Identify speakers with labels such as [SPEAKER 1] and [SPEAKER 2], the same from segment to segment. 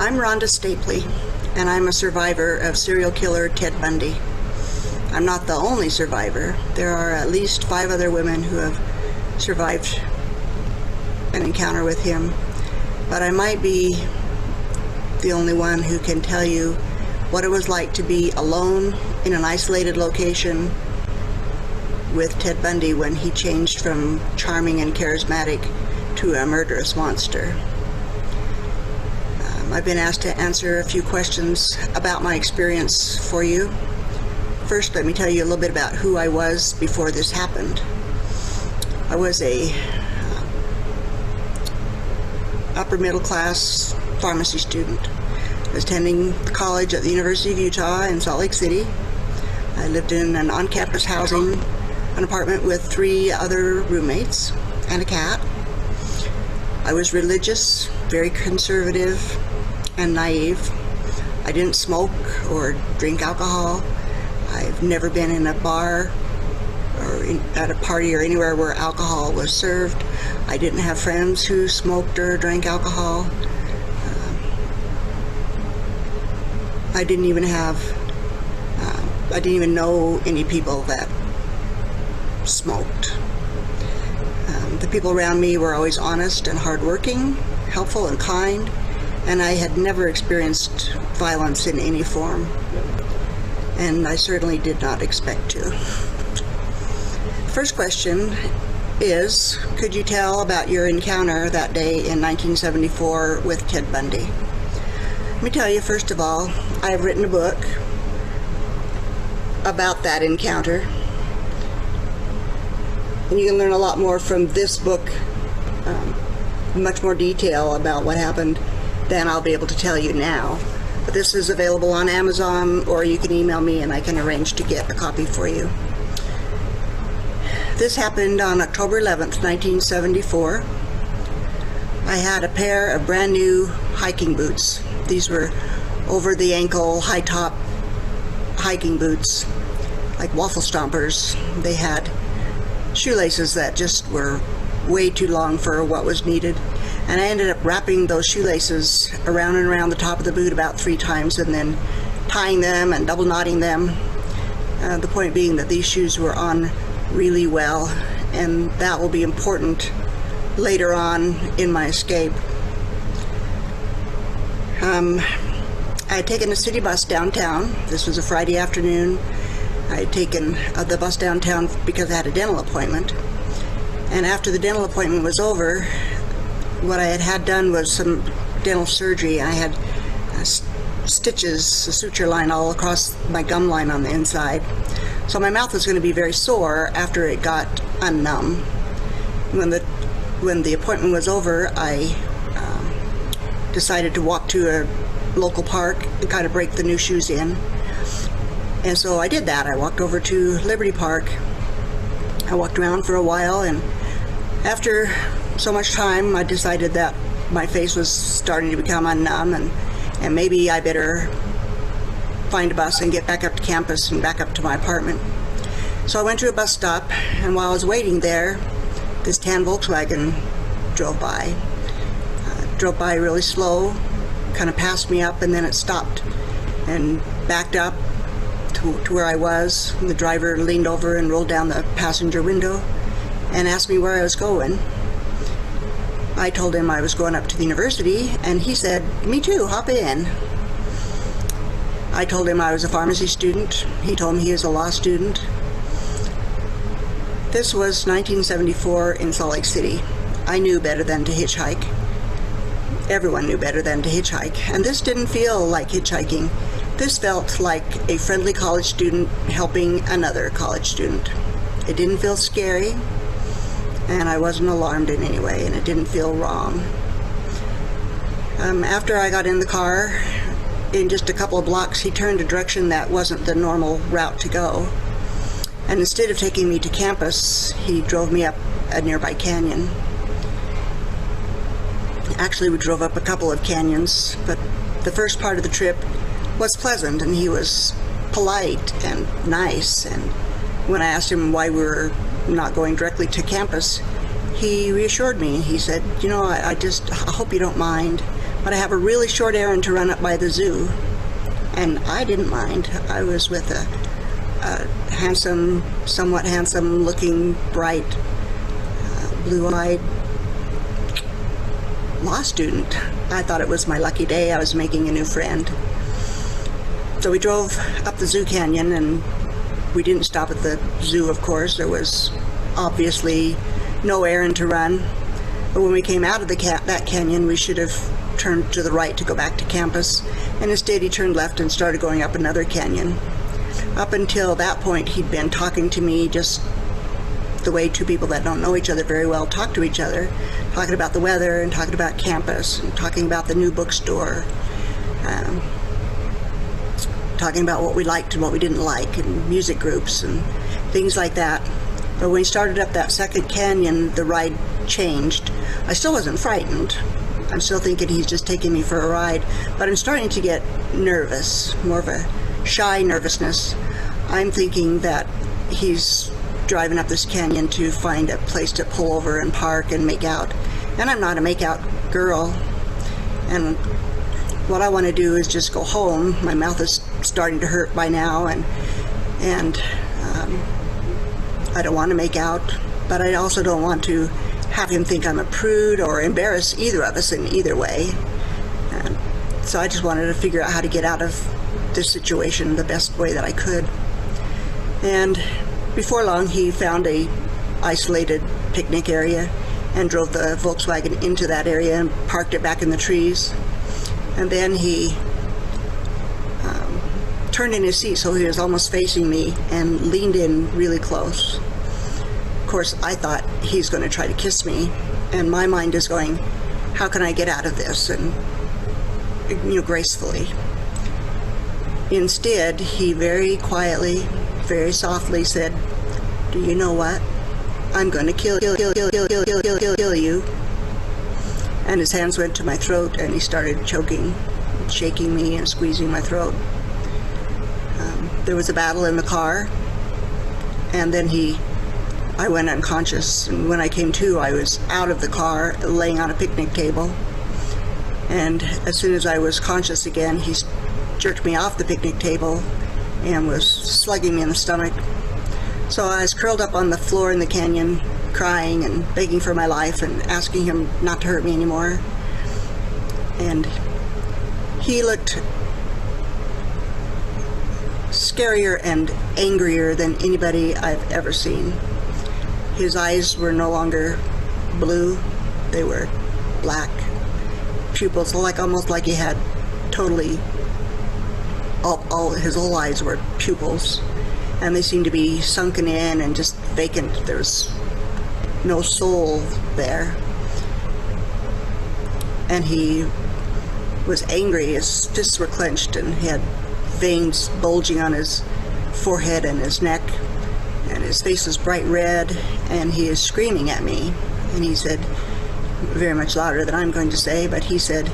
[SPEAKER 1] I'm Rhonda Stapley, and I'm a survivor of serial killer Ted Bundy. I'm not the only survivor. There are at least 5 other women who have survived an encounter with him, but I might be the only one who can tell you what it was like to be alone in an isolated location with Ted Bundy when he changed from charming and charismatic to a murderous monster. I've been asked to answer a few questions about my experience for you. First, let me tell you a little bit about who I was before this happened. I was a upper middle class pharmacy student. I was attending college at the University of Utah in Salt Lake City. I lived in an on-campus housing, an apartment with 3 other roommates and a cat. I was religious, very conservative, and naive. I didn't smoke or drink alcohol. I've never been in a bar or at a party or anywhere where alcohol was served. I didn't have friends who smoked or drank alcohol. I didn't even know any people that smoked. The people around me were always honest and hardworking, helpful and kind, and I had never experienced violence in any form, and I certainly did not expect to. First question is, could you tell about your encounter that day in 1974 with Ted Bundy? Let me tell you, first of all, I've written a book about that encounter, and you can learn a lot more from this book, much more detail about what happened than I'll be able to tell you now. But this is available on Amazon, or you can email me and I can arrange to get a copy for you. This happened on October 11th, 1974. I had a pair of brand new hiking boots. These were over the ankle, high top hiking boots, like waffle stompers. They had shoelaces that just were way too long for what was needed. And I ended up wrapping those shoelaces around and around the top of the boot about 3 times and then tying them and double knotting them. The point being that these shoes were on really well, and that will be important later on in my escape. I had taken a city bus downtown. This was a Friday afternoon. I had taken the bus downtown because I had a dental appointment. And after the dental appointment was over, what I had done was some dental surgery. I had stitches, a suture line all across my gum line on the inside. So my mouth was going to be very sore after it got unnumb. When the appointment was over, I decided to walk to a local park and kind of break the new shoes in. And so I did that. I walked over to Liberty Park. I walked around for a while, and after so much time, I decided that my face was starting to become unnumb, and maybe I better find a bus and get back up to campus and back up to my apartment. So I went to a bus stop, and while I was waiting there, this tan Volkswagen drove by. Drove by really slow, kind of passed me up, and then it stopped and backed up to where I was. The driver leaned over and rolled down the passenger window and asked me where I was going. I told him I was going up to the university, and he said, "Me too, hop in." I told him I was a pharmacy student. He told me he was a law student. This was 1974 in Salt Lake City. I knew better than to hitchhike. Everyone knew better than to hitchhike, and this didn't feel like hitchhiking. This felt like a friendly college student helping another college student. It didn't feel scary, and I wasn't alarmed in any way, and it didn't feel wrong. After I got in the car, in just a couple of blocks, he turned a direction that wasn't the normal route to go. And instead of taking me to campus, he drove me up a nearby canyon. Actually, we drove up a couple of canyons, but the first part of the trip was pleasant, and he was polite and nice. And when I asked him why we were not going directly to campus, he reassured me. He said, "You know, I hope you don't mind. but I have a really short errand to run up by the zoo. And I didn't mind. I was with a handsome, somewhat handsome looking, bright, blue-eyed law student. I thought it was my lucky day. I was making a new friend. So we drove up the zoo canyon, and we didn't stop at the zoo, of course. There was obviously no errand to run. But when we came out of that canyon, we should have turned to the right to go back to campus, and instead he turned left and started going up another canyon. Up until that point, he'd been talking to me just the way two people that don't know each other very well talk to each other, talking about the weather and talking about campus and talking about the new bookstore, talking about what we liked and what we didn't like, and music groups and things like that. But when we started up that second canyon, the ride changed. I still wasn't frightened. I'm still thinking he's just taking me for a ride, but I'm starting to get nervous, more of a shy nervousness. I'm thinking that he's driving up this canyon to find a place to pull over and park and make out. And I'm not a make-out girl. And what I want to do is just go home. My mouth is starting to hurt by now, and I don't want to make out, but I also don't want to have him think I'm a prude or embarrass either of us in either way. And so I just wanted to figure out how to get out of this situation the best way that I could. And before long, he found a isolated picnic area and drove the Volkswagen into that area and parked it back in the trees. And then he turned in his seat so he was almost facing me and leaned in really close. Of course, I thought he's going to try to kiss me, and my mind is going, how can I get out of this, and gracefully. Instead, he very quietly, very softly said, "Do you know what? I'm going to kill you." And his hands went to my throat, and he started choking, shaking me and squeezing my throat. There was a battle in the car, and then I went unconscious. And when I came to, I was out of the car, laying on a picnic table. And as soon as I was conscious again, he jerked me off the picnic table and was slugging me in the stomach. So I was curled up on the floor in the canyon, crying and begging for my life and asking him not to hurt me anymore. And he looked scarier and angrier than anybody I've ever seen. His eyes were no longer blue, they were black. Pupils, almost like he had totally, all his whole eyes were pupils, and they seemed to be sunken in and just vacant. There was no soul there. And he was angry. His fists were clenched, and he had veins bulging on his forehead and his neck, and his face was bright red, and he is screaming at me. And he said, very much louder than I'm going to say, but he said,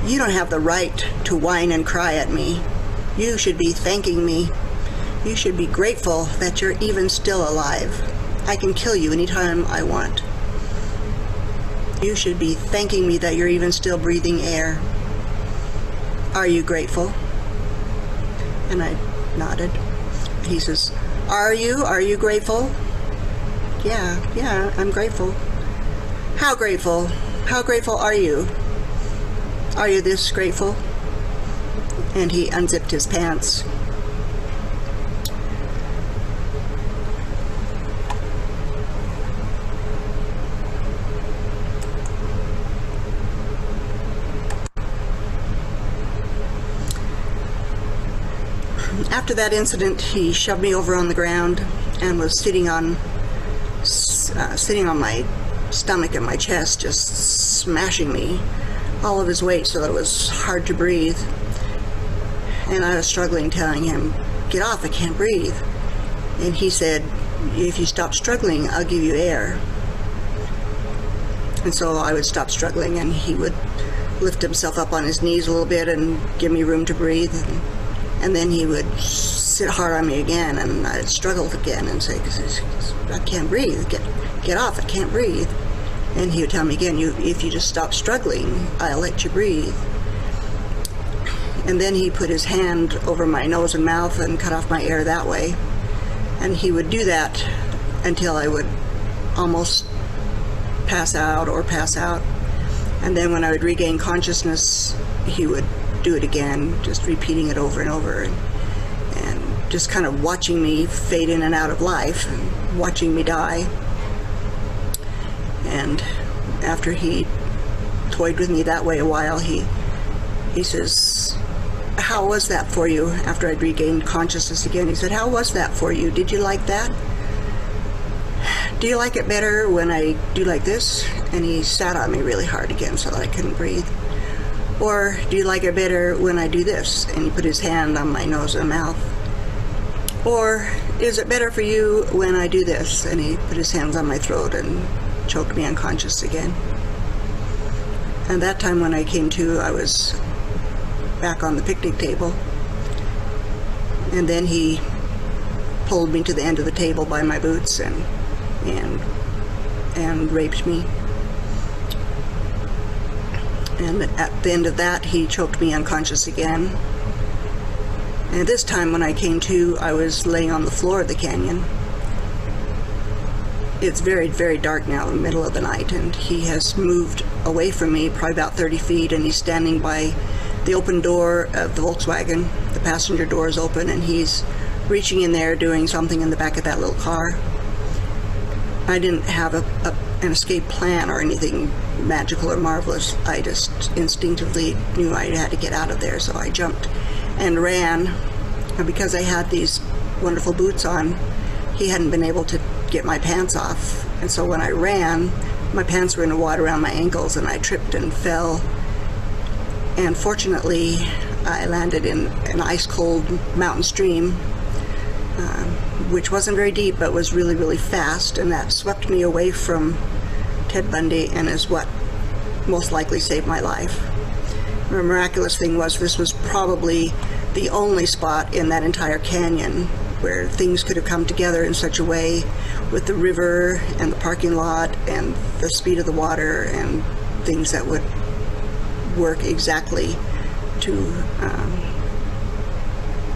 [SPEAKER 1] "You don't have the right to whine and cry at me. You should be thanking me. You should be grateful that you're even still alive. I can kill you anytime I want. You should be thanking me that you're even still breathing air. Are you grateful?" And I nodded. He says, Are you grateful?" Yeah, I'm grateful." "How grateful? How grateful are you? Are you this grateful?" And he unzipped his pants. After that incident, he shoved me over on the ground and was sitting on my stomach and my chest, just smashing me, all of his weight, so that it was hard to breathe. And I was struggling, telling him, "Get off, I can't breathe." And he said, "If you stop struggling, I'll give you air." And so I would stop struggling, and he would lift himself up on his knees a little bit and give me room to breathe. And then he would sit hard on me again, and I'd struggle again and say, "I can't breathe. Get off, I can't breathe." And he would tell me again, if you just stop struggling, I'll let you breathe. And then he put his hand over my nose and mouth and cut off my air that way. And he would do that until I would almost pass out. And then when I would regain consciousness, he would do it again, just repeating it over and over, and just kind of watching me fade in and out of life, and watching me die. And after he toyed with me that way a while, he says, "How was that for you?" After I'd regained consciousness again, he said, "How was that for you? Did you like that? Do you like it better when I do like this?" And he sat on me really hard again so that I couldn't breathe. "Or do you like it better when I do this?" And he put his hand on my nose and mouth. "Or is it better for you when I do this?" And he put his hands on my throat and choked me unconscious again. And that time when I came to, I was back on the picnic table. And then he pulled me to the end of the table by my boots and raped me. And at the end of that, he choked me unconscious again. And this time when I came to, I was laying on the floor of the canyon. It's very, very dark now in the middle of the night, and he has moved away from me probably about 30 feet, and he's standing by the open door of the Volkswagen. The passenger door is open, and he's reaching in there doing something in the back of that little car. I didn't have an escape plan or anything magical or marvelous. I just instinctively knew I had to get out of there, so I jumped and ran. And because I had these wonderful boots on, he hadn't been able to get my pants off. And so when I ran, my pants were in the water around my ankles, and I tripped and fell. And fortunately, I landed in an ice-cold mountain stream, which wasn't very deep, but was really, really fast, and that swept me away from Ted Bundy, and is what most likely saved my life. The miraculous thing was, this was probably the only spot in that entire canyon where things could have come together in such a way, with the river and the parking lot and the speed of the water and things that would work exactly to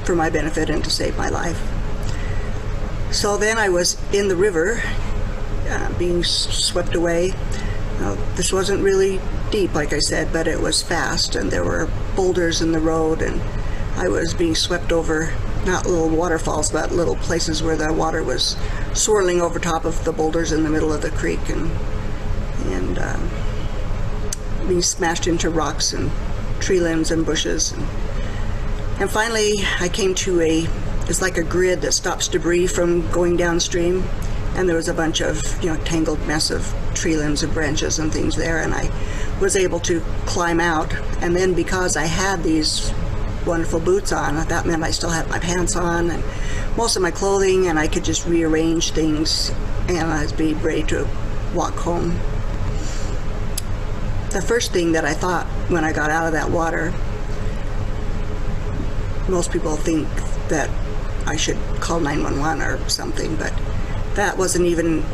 [SPEAKER 1] for my benefit and to save my life. So then I was in the river, being swept away. This wasn't really deep, like I said, but it was fast, and there were boulders in the road, and I was being swept over, not little waterfalls, but little places where the water was swirling over top of the boulders in the middle of the creek, and being smashed into rocks and tree limbs and bushes. And finally I came to it's like a grid that stops debris from going downstream, and there was a bunch of tangled mess of tree limbs and branches and things there, and I was able to climb out. And then because I had these wonderful boots on, that meant I still had my pants on and most of my clothing, and I could just rearrange things, and I'd be ready to walk home. The first thing that I thought when I got out of that water, most people think that I should call 911 or something, but that wasn't even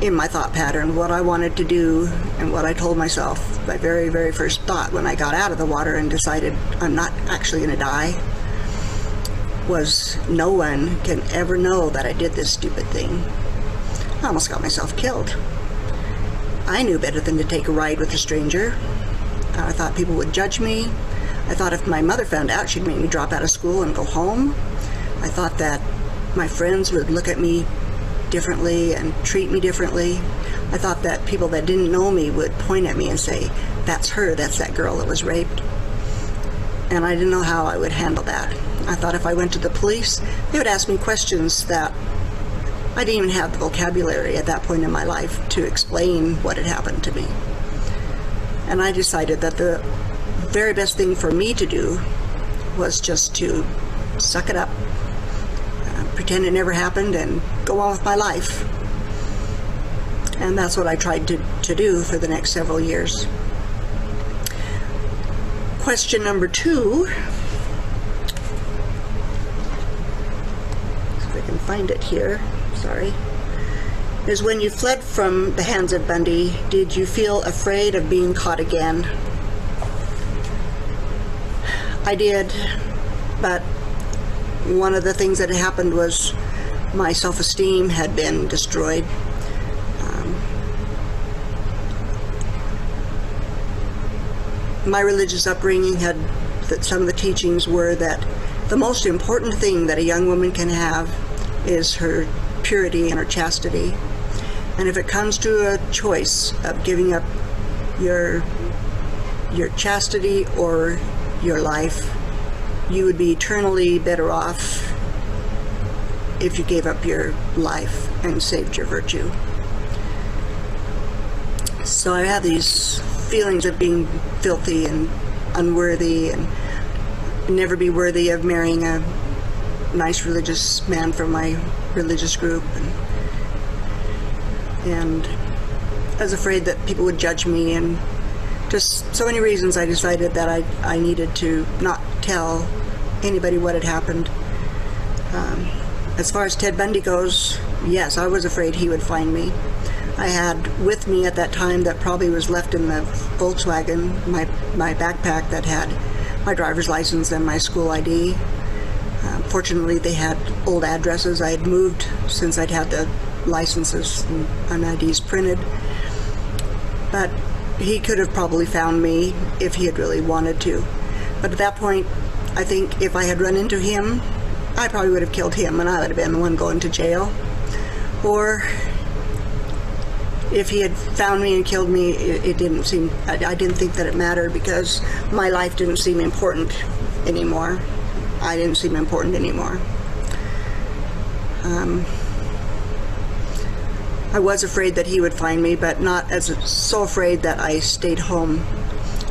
[SPEAKER 1] in my thought pattern. What I wanted to do, and what I told myself, my very, very first thought when I got out of the water and decided I'm not actually going to die, was no one can ever know that I did this stupid thing. I almost got myself killed. I knew better than to take a ride with a stranger. I thought people would judge me. I thought if my mother found out, she'd make me drop out of school and go home. I thought that my friends would look at me differently and treat me differently. I thought that people that didn't know me would point at me and say, "That's her, that's that girl that was raped." And I didn't know how I would handle that. I thought if I went to the police, they would ask me questions that I didn't even have the vocabulary at that point in my life to explain what had happened to me. And I decided that the very best thing for me to do was just to suck it up, pretend it never happened, and go on with my life. And that's what I tried to do for the next several years. Question number 2. See if I can find it here. Sorry. is when you fled from the hands of Bundy, did you feel afraid of being caught again? I did, but one of the things that had happened was my self-esteem had been destroyed. My religious upbringing had, that some of the teachings were that the most important thing that a young woman can have is her purity and her chastity. And if it comes to a choice of giving up your chastity or your life, you would be eternally better off if you gave up your life and saved your virtue. So I had these feelings of being filthy and unworthy and never be worthy of marrying a nice religious man from my religious group, and I was afraid that people would judge me, and just so many reasons I decided that I needed to not tell anybody what had happened. As far as Ted Bundy goes, yes, I was afraid he would find me. I had with me at that time, that probably was left in the Volkswagen, my backpack that had my driver's license and my school ID. Fortunately, they had old addresses. I had moved since I'd had the licenses and IDs printed. But he could have probably found me if he had really wanted to. But at that point, I think if I had run into him, I probably would have killed him, and I would have been the one going to jail. Or if he had found me and killed me, it didn't seem, I didn't think that it mattered, because my life didn't seem important anymore. I didn't seem important anymore. I was afraid that he would find me, but not as so afraid that I stayed home.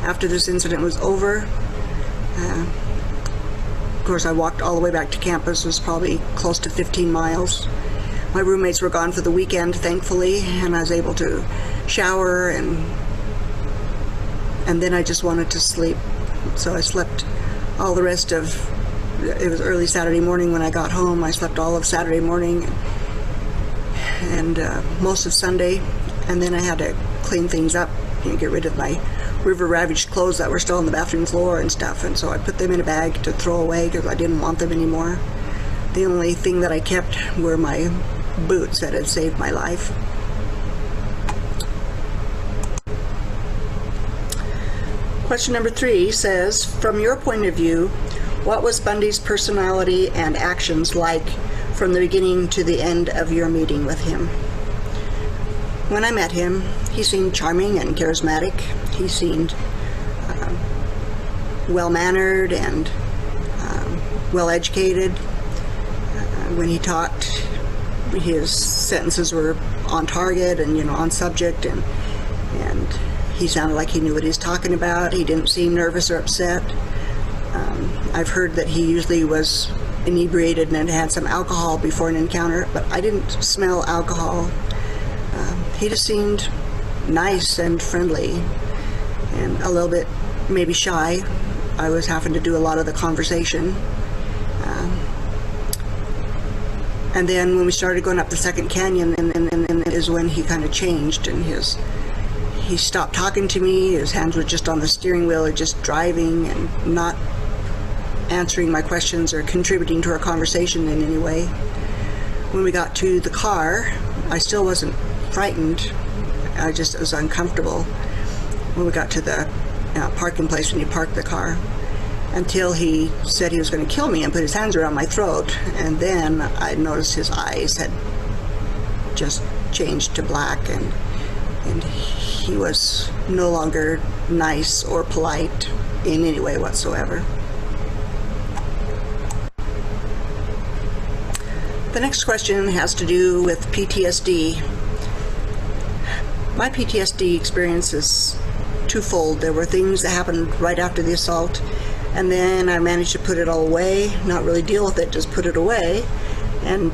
[SPEAKER 1] After this incident was over, of course I walked all the way back to campus. It was probably close to 15 miles. My roommates were gone for the weekend, thankfully, and I was able to shower, and then I just wanted to sleep. So I slept all the rest of, it was early Saturday morning when I got home. I slept all of Saturday morning and most of Sunday, and then I had to clean things up, get rid of my river ravaged clothes that were still on the bathroom floor and stuff, and so I put them in a bag to throw away because I didn't want them anymore. The only thing that I kept were my boots that had saved my life. Question number 3 says, from your point of view, what was Bundy's personality and actions like from the beginning to the end of your meeting with him? When I met him, he seemed charming and charismatic. He seemed well-mannered and well-educated. When he talked, his sentences were on target and, on subject, and he sounded like he knew what he was talking about. He didn't seem nervous or upset. I've heard that he usually was inebriated and had some alcohol before an encounter, but I didn't smell alcohol. He just seemed nice and friendly and a little bit maybe shy. I was having to do a lot of the conversation. And then when we started going up the second canyon, and is when he kind of changed, and he stopped talking to me. His hands were just on the steering wheel, or just driving and not answering my questions or contributing to our conversation in any way. When we got to the car, I still wasn't frightened. I just was uncomfortable when we got to the parking place when he parked the car, until he said he was going to kill me and put his hands around my throat. And then I noticed his eyes had just changed to black, and he was no longer nice or polite in any way whatsoever. The next question has to do with PTSD. My PTSD experience is twofold. There were things that happened right after the assault, and then I managed to put it all away, not really deal with it, just put it away, and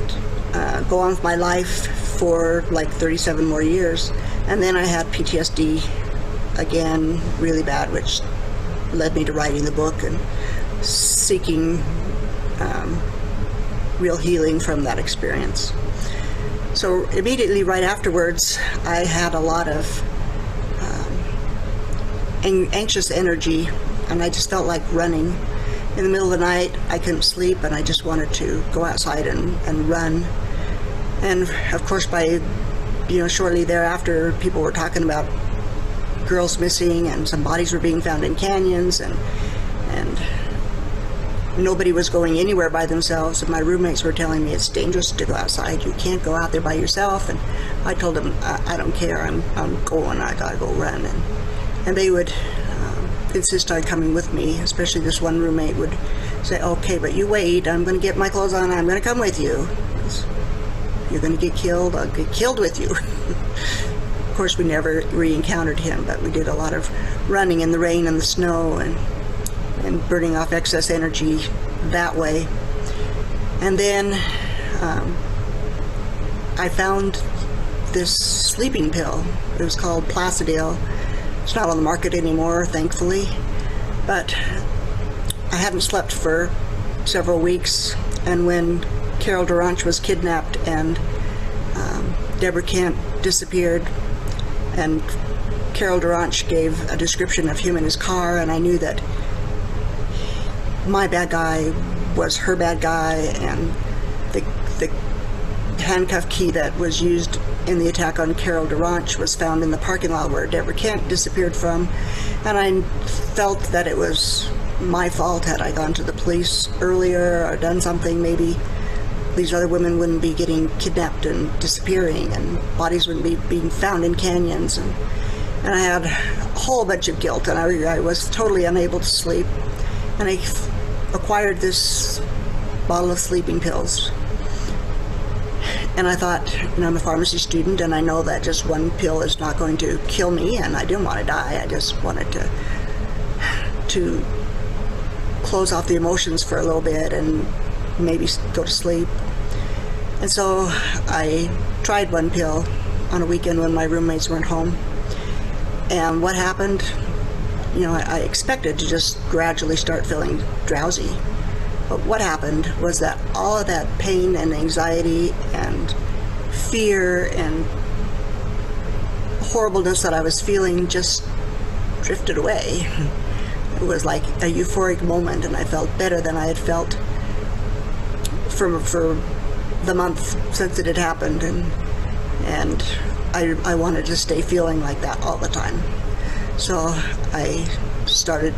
[SPEAKER 1] go on with my life for like 37 more years. And then I had PTSD again, really bad, which led me to writing the book and seeking real healing from that experience. So immediately right afterwards, I had a lot of anxious energy, and I just felt like running. In the middle of the night, I couldn't sleep, and I just wanted to go outside and run. And of course, by shortly thereafter, people were talking about girls missing, and some bodies were being found in canyons, and nobody was going anywhere by themselves. And my roommates were telling me it's dangerous to go outside. You can't go out there by yourself. And I told them, I don't care. I'm going. I gotta go run. And they would insist on coming with me. Especially this one roommate would say, "Okay, but you wait. I'm going to get my clothes on. I'm going to come with you. You're going to get killed. I'll get killed with you." Of course, we never re-encountered him, but we did a lot of running in the rain and the snow, and burning off excess energy that way. And then I found this sleeping pill. It was called Placidale. It's not on the market anymore, thankfully, but I hadn't slept for several weeks, and when Carol Durant was kidnapped and Deborah Kent disappeared, and Carol Durant gave a description of him in his car, and I knew that my bad guy was her bad guy, and the handcuff key that was used in the attack on Carol Durant was found in the parking lot where Deborah Kent disappeared from. And I felt that it was my fault. Had I gone to the police earlier or done something, maybe these other women wouldn't be getting kidnapped and disappearing, and bodies wouldn't be being found in canyons. And I had a whole bunch of guilt, and I was totally unable to sleep. And I acquired this bottle of sleeping pills. And I thought, I'm a pharmacy student, and I know that just one pill is not going to kill me, and I didn't want to die. I just wanted to close off the emotions for a little bit and maybe go to sleep. And so I tried one pill on a weekend when my roommates weren't home. And what happened, I expected to just gradually start feeling drowsy. But what happened was that all of that pain and anxiety and fear and horribleness that I was feeling just drifted away. It was like a euphoric moment, and I felt better than I had felt for the month since it had happened, and I wanted to stay feeling like that all the time. So I started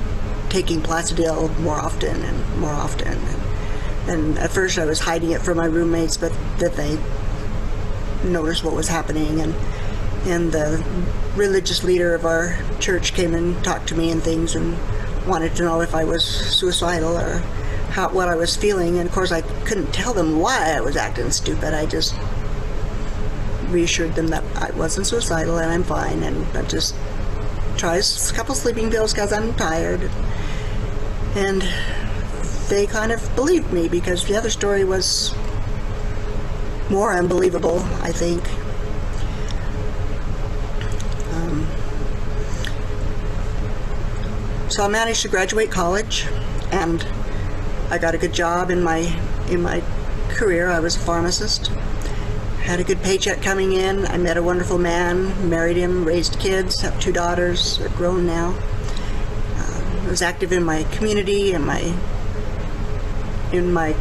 [SPEAKER 1] taking Placidale more often and more often. And at first I was hiding it from my roommates, but that they noticed what was happening. And the religious leader of our church came and talked to me and things, and wanted to know if I was suicidal or what I was feeling. And of course I couldn't tell them why I was acting stupid. I just reassured them that I wasn't suicidal and I'm fine, and I just try a couple sleeping pills because I'm tired. And they kind of believed me, because the other story was more unbelievable, I think. So I managed to graduate college, and I got a good job in my career. I was a pharmacist. Had a good paycheck coming in. I met a wonderful man, married him, raised kids, have 2 daughters. They're grown now. I was active in my community and in my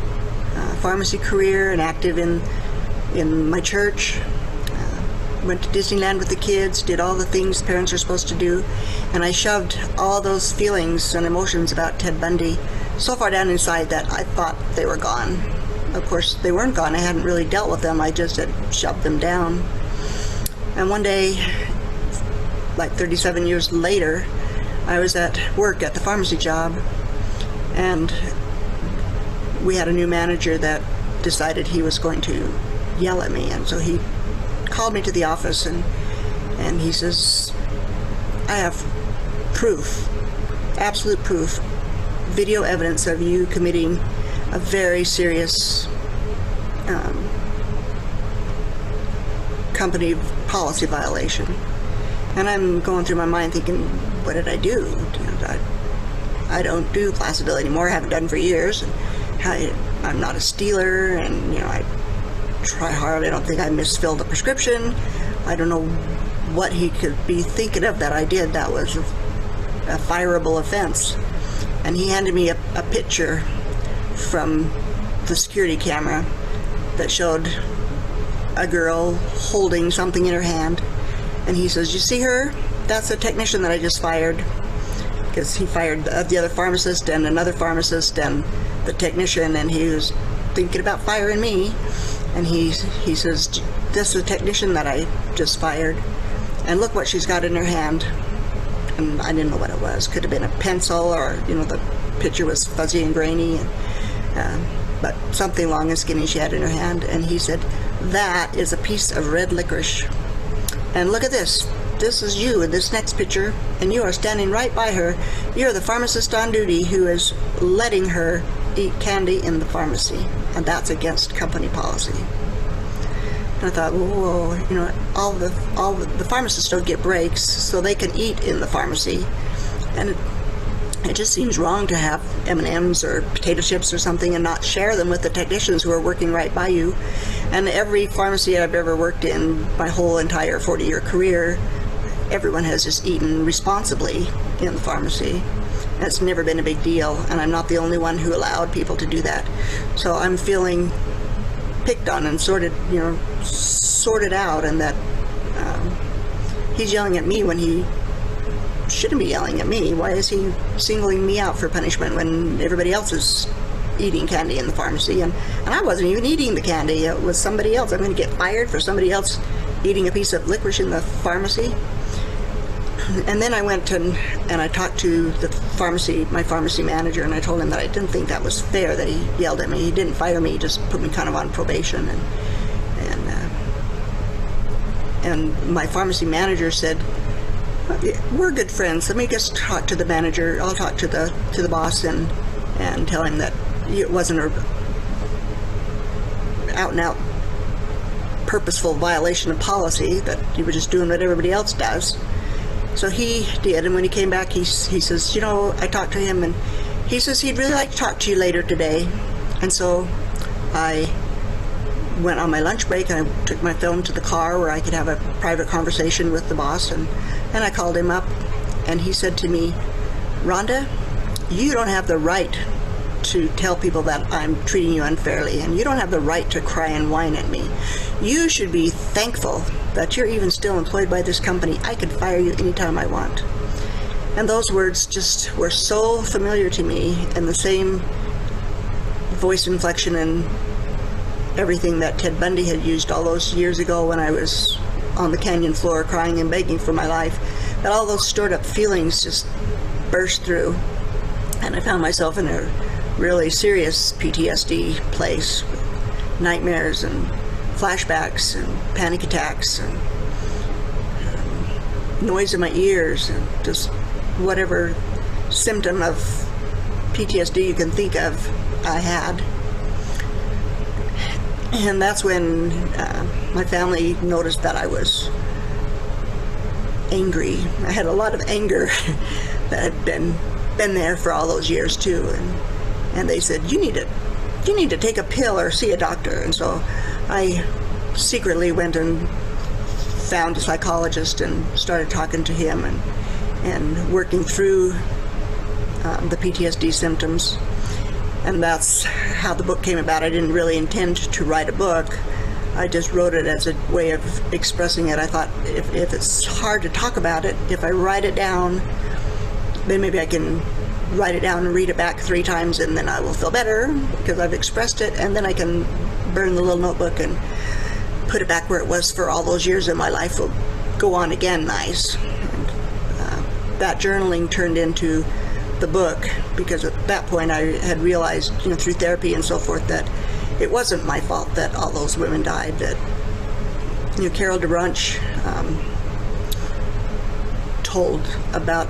[SPEAKER 1] pharmacy career, and active in my church. Went to Disneyland with the kids, did all the things parents are supposed to do, and I shoved all those feelings and emotions about Ted Bundy so far down inside that I thought they were gone. Of course, they weren't gone. I hadn't really dealt with them. I just had shoved them down. And one day, like 37 years later, I was at work at the pharmacy job, and we had a new manager that decided he was going to yell at me. And so he called me to the office, and he says, "I have proof, absolute proof, video evidence of you committing a very serious company policy violation." And I'm going through my mind thinking, what did I do? I don't do Placidale anymore. I haven't done for years. And I'm not a stealer, and try hard. I don't think I misfilled the prescription. I don't know what he could be thinking of that I did. That was a fireable offense. And he handed me a picture from the security camera that showed a girl holding something in her hand. And he says, "You see her? That's a technician that I just fired." Because he fired the other pharmacist and another pharmacist and the technician, and he was thinking about firing me. And he says, "This is a technician that I just fired, and look what she's got in her hand." And I didn't know what it was. Could have been a pencil, or, you know, the picture was fuzzy and grainy, but something long and skinny she had in her hand. And he said, "That is a piece of red licorice. And look at this. This is you in this next picture, and you are standing right by her. You're the pharmacist on duty who is letting her eat candy in the pharmacy, and that's against company policy." And I thought, whoa, you know, all the pharmacists don't get breaks, so they can eat in the pharmacy, and it just seems wrong to have M&Ms or potato chips or something and not share them with the technicians who are working right by you. And every pharmacy I've ever worked in, my whole entire 40-year career, everyone has just eaten responsibly in the pharmacy. And it's never been a big deal, and I'm not the only one who allowed people to do that. So I'm feeling picked on and sorted out, and that he's yelling at me when he shouldn't be yelling at me. Why is he singling me out for punishment when everybody else is eating candy in the pharmacy? And I wasn't even eating the candy. It was somebody else. I'm going to get fired for somebody else eating a piece of licorice in the pharmacy? And then I went and I talked to my pharmacy manager, and I told him that I didn't think that was fair that he yelled at me. He didn't fire me, he just put me kind of on probation. And my pharmacy manager said, "We're good friends. Let me just talk to the manager. I'll talk to the boss and tell him that it wasn't a out-and-out purposeful violation of policy, that you were just doing what everybody else does." So he did, and when he came back, he says, "You know, I talked to him, and he says he'd really like to talk to you later today." And so I went on my lunch break, and I took my phone to the car where I could have a private conversation with the boss, and I called him up, and he said to me, "Rhonda, you don't have the right to tell people that I'm treating you unfairly, and you don't have the right to cry and whine at me. You should be thankful that you're even still employed by this company. I could fire you anytime I want." And those words just were so familiar to me, and the same voice inflection and everything that Ted Bundy had used all those years ago when I was on the canyon floor crying and begging for my life, that all those stored up feelings just burst through. And I found myself in a really serious PTSD place, with nightmares and flashbacks and panic attacks and noise in my ears, and just whatever symptom of PTSD you can think of, I had. And that's when my family noticed that I was angry. I had a lot of anger that had been there for all those years too, and they said, you need to take a pill or see a doctor. And so I secretly went and found a psychologist and started talking to him and working through the PTSD symptoms. And that's how the book came about. I didn't really intend to write a book. I just wrote it as a way of expressing it. I thought if it's hard to talk about it, if I write it down, then maybe I can write it down and read it back 3 times, and then I will feel better because I've expressed it, and then I can burn the little notebook and put it back where it was for all those years, and my life will go on again nice. And, that journaling turned into the book, because at that point I had realized, through therapy and so forth, that it wasn't my fault that all those women died. That Carol DeBranche told about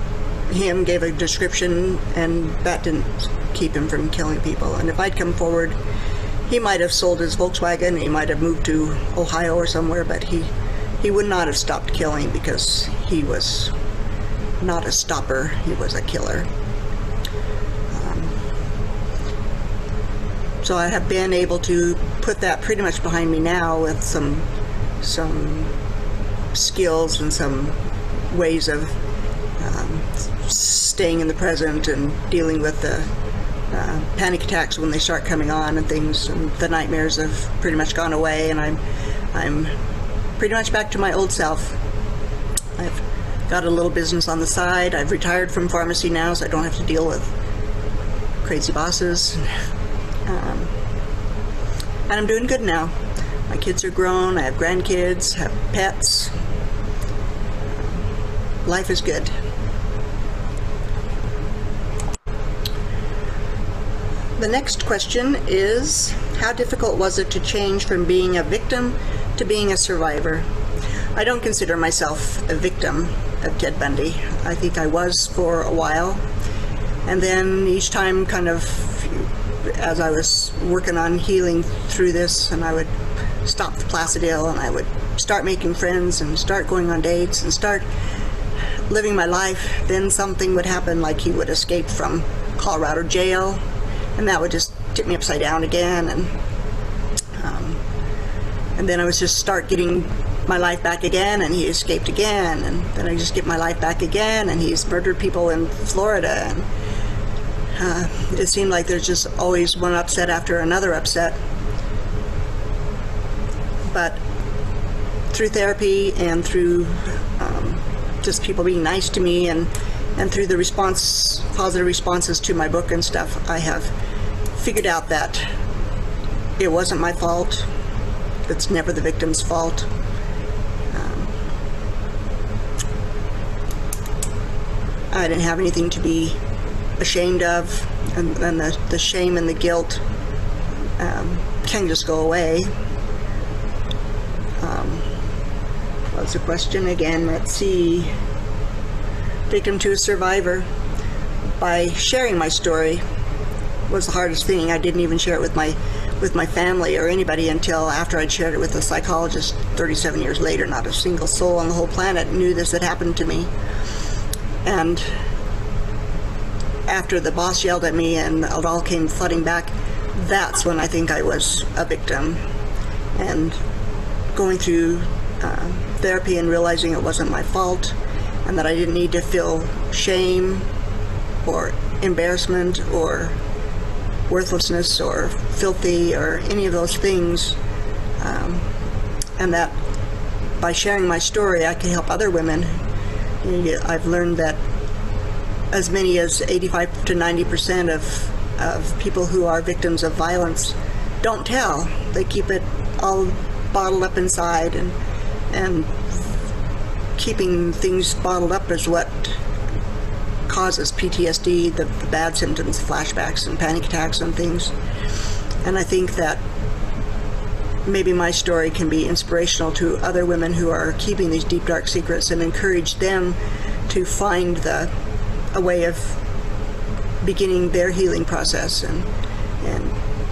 [SPEAKER 1] him, gave a description, and that didn't keep him from killing people. And if I'd come forward, he might have sold his Volkswagen, he might have moved to Ohio or somewhere, but he would not have stopped killing, because he was not a stopper, he was a killer. So I have been able to put that pretty much behind me now with some skills and some ways of staying in the present and dealing with the panic attacks when they start coming on and things, and the nightmares have pretty much gone away, and I'm pretty much back to my old self. I've got a little business on the side. I've retired from pharmacy now, so I don't have to deal with crazy bosses. And I'm doing good now. My kids are grown, I have grandkids, have pets. Life is good. The next question is, how difficult was it to change from being a victim to being a survivor? I don't consider myself a victim of Ted Bundy. I think I was for a while. And then each time, kind of, as I was working on healing through this, and I would stop the Placidil, and I would start making friends and start going on dates and start living my life, then something would happen, like he would escape from Colorado jail, and that would just tip me upside down again, and then I would just start getting my life back again, and he escaped again, and then I just get my life back again, and he's murdered people in Florida, and it seemed like there's just always one upset after another upset. But through therapy and through just people being nice to me, and through the positive responses to my book and stuff, I have figured out that it wasn't my fault. It's never the victim's fault. I didn't have anything to be ashamed of, and the shame and the guilt can just go away. What's the question again? Let's see. Victim to a survivor. By sharing my story was the hardest thing. I didn't even share it with my family or anybody until after I'd shared it with a psychologist 37 years later. Not a single soul on the whole planet knew this had happened to me. And after the boss yelled at me and it all came flooding back, that's when I think I was a victim. And going through therapy and realizing it wasn't my fault, and that I didn't need to feel shame or embarrassment or worthlessness or filthy or any of those things, and that by sharing my story I can help other women. I've learned that as many as 85 to 90% of people who are victims of violence don't tell. They keep it all bottled up inside, and keeping things bottled up is what causes PTSD, the bad symptoms, flashbacks and panic attacks and things. And I think that maybe my story can be inspirational to other women who are keeping these deep, dark secrets, and encourage them to find a way of beginning their healing process and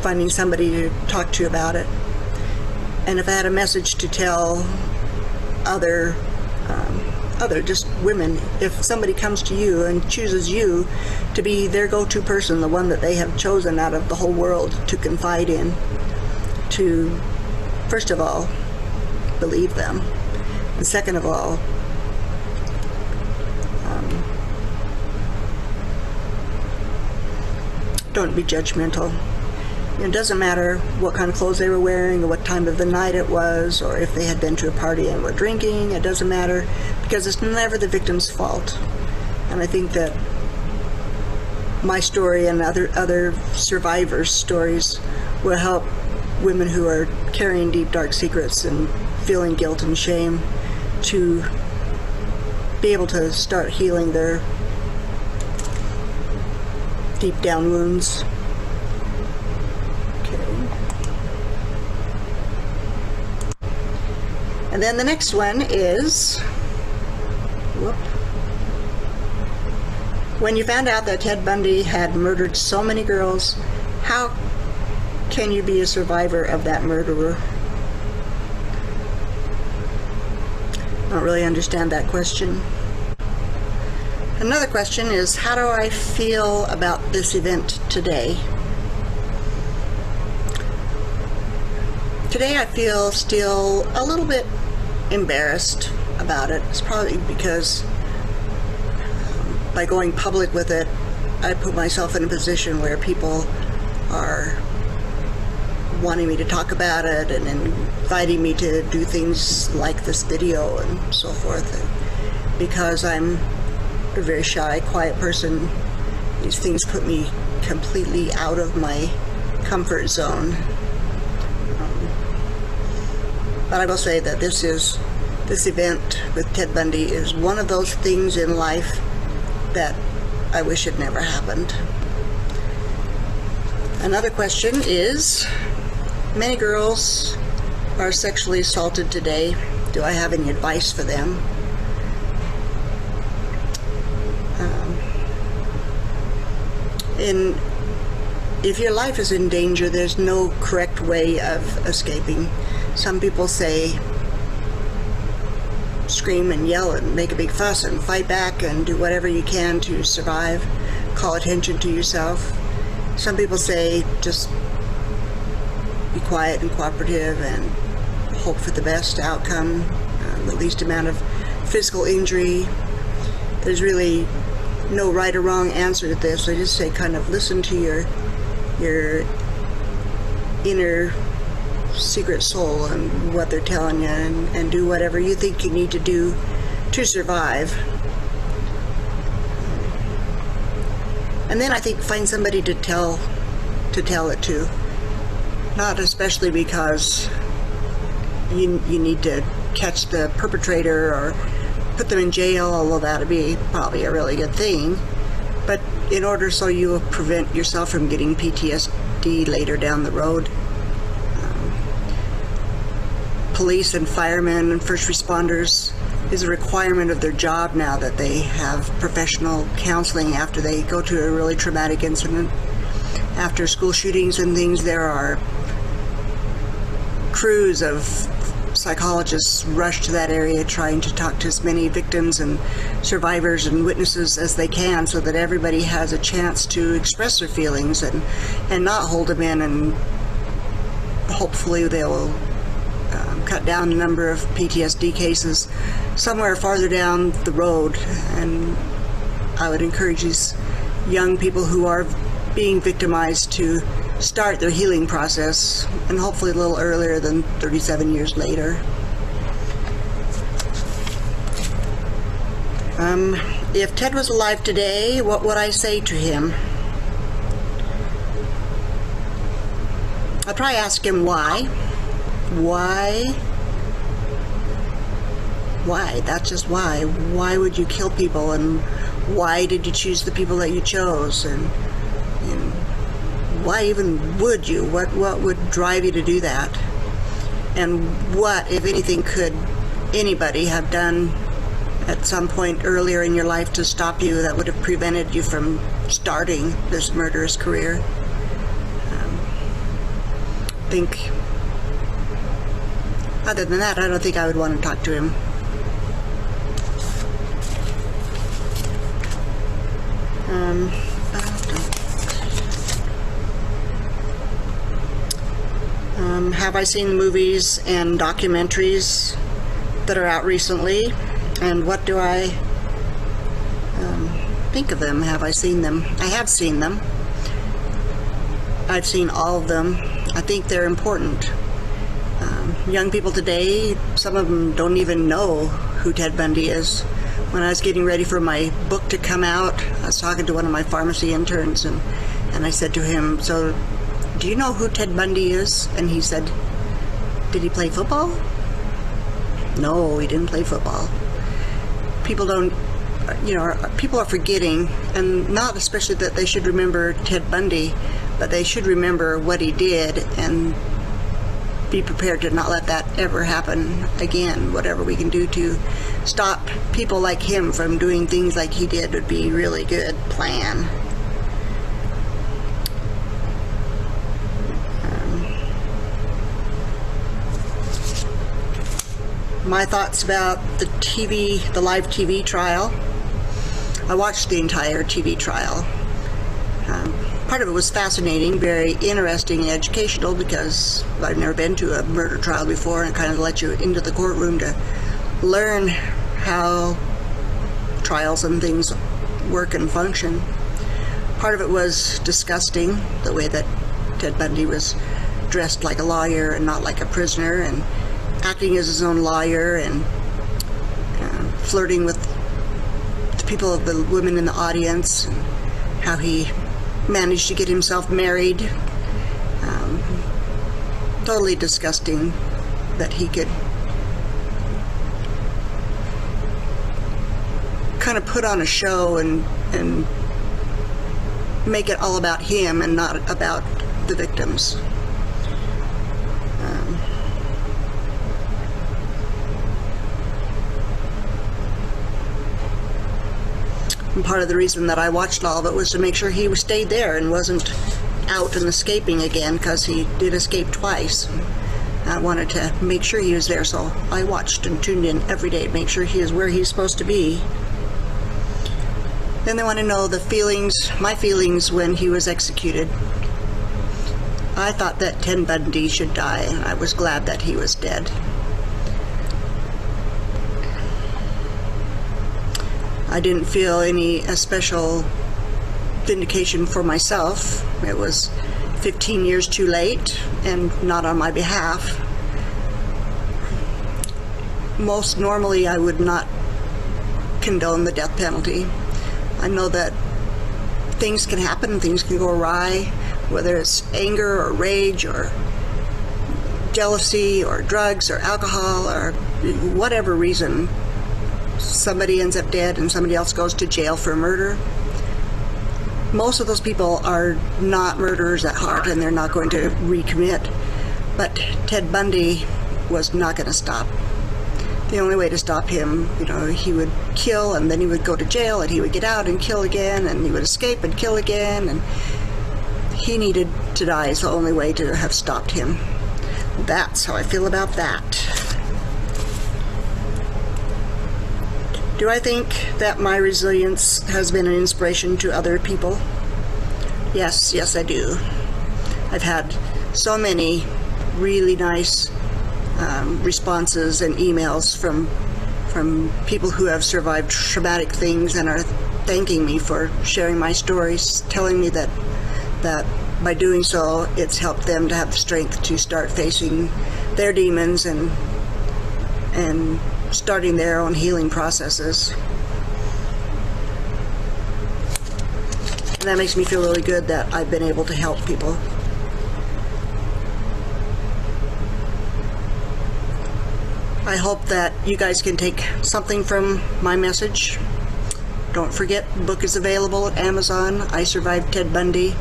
[SPEAKER 1] finding somebody to talk to about it. And if I had a message to tell other just women, if somebody comes to you and chooses you to be their go-to person, the one that they have chosen out of the whole world to confide in, to first of all believe them, and second of all don't be judgmental. It doesn't matter what kind of clothes they were wearing or what time of the night it was, or if they had been to a party and were drinking. It doesn't matter, because it's never the victim's fault. And I think that my story and other survivors' stories will help women who are carrying deep, dark secrets and feeling guilt and shame to be able to start healing their deep down wounds. And then the next one is, when you found out that Ted Bundy had murdered so many girls, how can you be a survivor of that murderer? I don't really understand that question. Another question is, how do I feel about this event today? Today I feel still a little bit embarrassed about it. It's probably because by going public with it, I put myself in a position where people are wanting me to talk about it and inviting me to do things like this video and so forth. And because I'm a very shy, quiet person, these things put me completely out of my comfort zone. But I will say that this event with Ted Bundy is one of those things in life that I wish had never happened. Another question is, many girls are sexually assaulted today. Do I have any advice for them? If your life is in danger, there's no correct way of escaping. Some people say scream and yell and make a big fuss and fight back and do whatever you can to survive, call attention to yourself. Some people say just be quiet and cooperative and hope for the best outcome, the least amount of physical injury. There's really no right or wrong answer to this. I just say kind of listen to your inner secret soul and what they're telling you, and do whatever you think you need to do to survive. And then I think find somebody to tell it to. Not especially because you need to catch the perpetrator or put them in jail, although that would be probably a really good thing, but in order so you will prevent yourself from getting PTSD later down the road. Police and firemen and first responders is a requirement of their job now that they have professional counseling after they go to a really traumatic incident. After school shootings and things, there are crews of psychologists rush to that area trying to talk to as many victims and survivors and witnesses as they can so that everybody has a chance to express their feelings and not hold them in, and hopefully they will cut down the number of PTSD cases somewhere farther down the road. And I would encourage these young people who are being victimized to start their healing process, and hopefully a little earlier than 37 years later. If Ted was alive today, what would I say to him? I'd probably ask him why. Why? That's just why. Why would you kill people, and why did you choose the people that you chose, and why even would you? What would drive you to do that? And what, if anything, could anybody have done at some point earlier in your life to stop you that would have prevented you from starting this murderous career? Other than that, I don't think I would want to talk to him. Have I seen the movies and documentaries that are out recently, and what do I think of them? Have I seen them? I have seen them. I've seen all of them. I think they're important. Young people today, some of them don't even know who Ted Bundy is. When I was getting ready for my book to come out, I was talking to one of my pharmacy interns, and I said to him, so do you know who Ted Bundy is? And he said, did he play football? No, he didn't play football. People don't, people are forgetting, and not especially that they should remember Ted Bundy, but they should remember what he did and be prepared to not let that ever happen again. Whatever we can do to stop people like him from doing things like he did would be a really good plan. My thoughts about the live TV trial. I watched the entire TV trial. Part of it was fascinating, very interesting and educational, because I've never been to a murder trial before, and it kind of let you into the courtroom to learn how trials and things work and function. Part of it was disgusting, the way that Ted Bundy was dressed like a lawyer and not like a prisoner, and acting as his own lawyer, and flirting with the people, of the women in the audience, and how he managed to get himself married. Totally disgusting that he could kind of put on a show and make it all about him and not about the victims. And part of the reason that I watched all of it was to make sure he stayed there and wasn't out and escaping again, because he did escape twice. I wanted to make sure he was there, so I watched and tuned in every day to make sure he is where he's supposed to be. Then they want to know the feelings, my feelings when he was executed. I thought that Ted Bundy should die, and I was glad that he was dead. I didn't feel any special vindication for myself. It was 15 years too late, and not on my behalf. Most normally, I would not condone the death penalty. I know that things can happen, things can go awry, whether it's anger or rage or jealousy or drugs or alcohol or whatever reason. Somebody ends up dead and somebody else goes to jail for murder. Most of those people are not murderers at heart, and they're not going to recommit. But Ted Bundy was not going to stop. The only way to stop him, he would kill, and then he would go to jail, and he would get out and kill again, and he would escape and kill again, and he needed to die. It's the only way to have stopped him. That's how I feel about that. Do I think that my resilience has been an inspiration to other people? Yes, I do. I've had so many really nice responses and emails from people who have survived traumatic things and are thanking me for sharing my stories, telling me that by doing so, it's helped them to have the strength to start facing their demons and starting their own healing processes. And that makes me feel really good that I've been able to help people. I hope that you guys can take something from my message. Don't forget, the book is available at Amazon. I Survived Ted Bundy,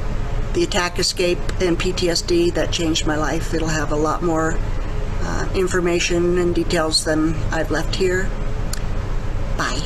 [SPEAKER 1] The Attack, Escape, and PTSD That Changed My Life. It'll have a lot more information and details than I've left here. Bye.